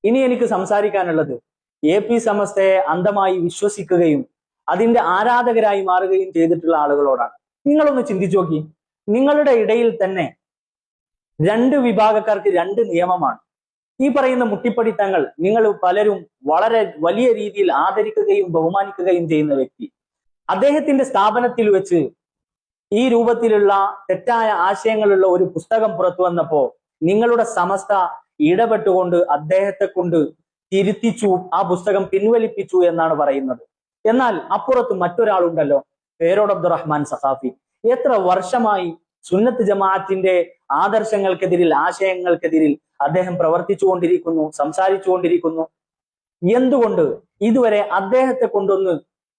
ഇനി എനിക്ക് സംസാരിക്കാനുള്ളത് AP സമസ്തയെ അന്ധമായി വിശ്വസിക്കുകയും അതിന്റെ ആരാധകരായി മാറുകയും ചെയ്തിട്ടുള്ള ആളുകളോടാണ്. നിങ്ങളൊന്ന് ചിന്തിച്ചു നോക്കി. നിങ്ങളുടെ ഇടയിൽ തന്നെ രണ്ട് വിഭാഗക്കാർക്ക് രണ്ട് നിയമമാണ്. ഈ പറയുന്ന മുട്ടിപ്പടിത്തങ്ങൾ നിങ്ങൾ പലരും വളരെ വലിയ രീതിയിൽ ആദരിക്കുകയും ബഹുമാനിക്കുകയും ചെയ്യുന്ന വ്യക്തി, അദ്ദേഹത്തിന്റെ സ്ഥാപനത്തിൽ വെച്ച് ഈ രൂപത്തിലുള്ള തെറ്റായ ആശയങ്ങളുള്ള ഒരു പുസ്തകം പുറത്തു വന്നപ്പോ നിങ്ങളുടെ സമസ്ത ഇടപെട്ടുകൊണ്ട് അദ്ദേഹത്തെ കൊണ്ട് തിരുത്തിച്ചു, ആ പുസ്തകം പിൻവലിപ്പിച്ചു എന്നാണ് പറയുന്നത്. എന്നാൽ അപ്പുറത്ത് മറ്റൊരാളുണ്ടല്ലോ, പേരോട് അബ്ദുറഹ്മാൻ സഖാഫി. എത്ര വർഷമായി സുന്നത്ത് ജമാഅത്തിന്റെ ആദർശങ്ങൾക്കെതിരിൽ, ആശയങ്ങൾക്കെതിരിൽ അദ്ദേഹം പ്രവർത്തിച്ചുകൊണ്ടിരിക്കുന്നു, സംസാരിച്ചുകൊണ്ടിരിക്കുന്നു. എന്തുകൊണ്ട് ഇതുവരെ അദ്ദേഹത്തെ കൊണ്ടൊന്ന്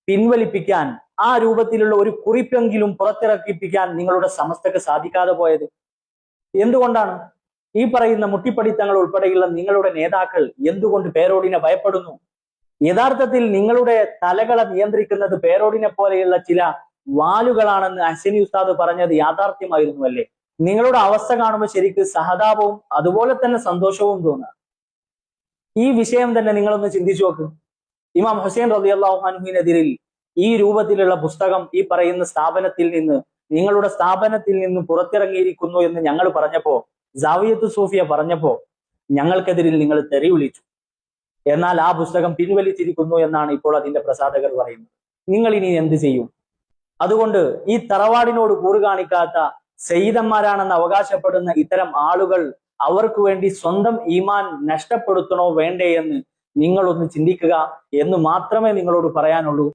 പിൻവലിപ്പിക്കാൻ, ആ രൂപത്തിലുള്ള ഒരു കുറിപ്പെങ്കിലും പുറത്തിറക്കിപ്പിക്കാൻ നിങ്ങളുടെ സമസ്തക്ക് സാധിക്കാതെ പോയത് എന്തുകൊണ്ടാണ്? ഈ പറയുന്ന മുട്ടിപ്പടിത്തങ്ങൾ ഉൾപ്പെടെയുള്ള നിങ്ങളുടെ നേതാക്കൾ എന്തുകൊണ്ട് പേരോടിനെ ഭയപ്പെടുന്നു? യഥാർത്ഥത്തിൽ നിങ്ങളുടെ തലകളെ നിയന്ത്രിക്കുന്നത് പേരോടിനെ പോലെയുള്ള ചില വാലുകളാണെന്ന് അഹ്സനി ഉസ്താദ് പറഞ്ഞത് യാഥാർത്ഥ്യമായിരുന്നു അല്ലേ? നിങ്ങളുടെ അവസ്ഥ കാണുമ്പോൾ ശരിക്ക് സഹതാപവും അതുപോലെ തന്നെ സന്തോഷവും തോന്നുക. ഈ വിഷയം തന്നെ നിങ്ങളൊന്ന് ചിന്തിച്ചു നോക്ക്. ഇമാം ഹുസൈൻ റളിയല്ലാഹു അൻഹുവിനെതിരിൽ ഈ രൂപത്തിലുള്ള പുസ്തകം ഈ പറയുന്ന സ്ഥാപനത്തിൽ നിന്ന്, നിങ്ങളുടെ സ്ഥാപനത്തിൽ നിന്ന് പുറത്തിറങ്ങിയിരിക്കുന്നു എന്ന് ഞങ്ങൾ പറഞ്ഞപ്പോ, ജാവിയത്തു സൂഫിയ പറഞ്ഞപ്പോ ഞങ്ങൾക്കെതിരിൽ നിങ്ങൾ തെറി വിളിച്ചു. എന്നാൽ ആ പുസ്തകം പിൻവലിച്ചിരിക്കുന്നു എന്നാണ് ഇപ്പോൾ അതിന്റെ പ്രസാധകർ പറയുന്നത്. നിങ്ങൾ ഇനി എന്ത് ചെയ്യും? അതുകൊണ്ട് ഈ തറവാടിനോട് കൂറ് കാണിക്കാത്ത സയ്യിദന്മാരാണെന്ന് അവകാശപ്പെടുന്ന ഇത്തരം ആളുകൾ അവർക്ക് വേണ്ടി സ്വന്തം ഈമാൻ നഷ്ടപ്പെടുത്തണോ വേണ്ടേ എന്ന് നിങ്ങളൊന്ന് ചിന്തിക്കുക എന്ന് മാത്രമേ നിങ്ങളോട് പറയാനുള്ളൂ.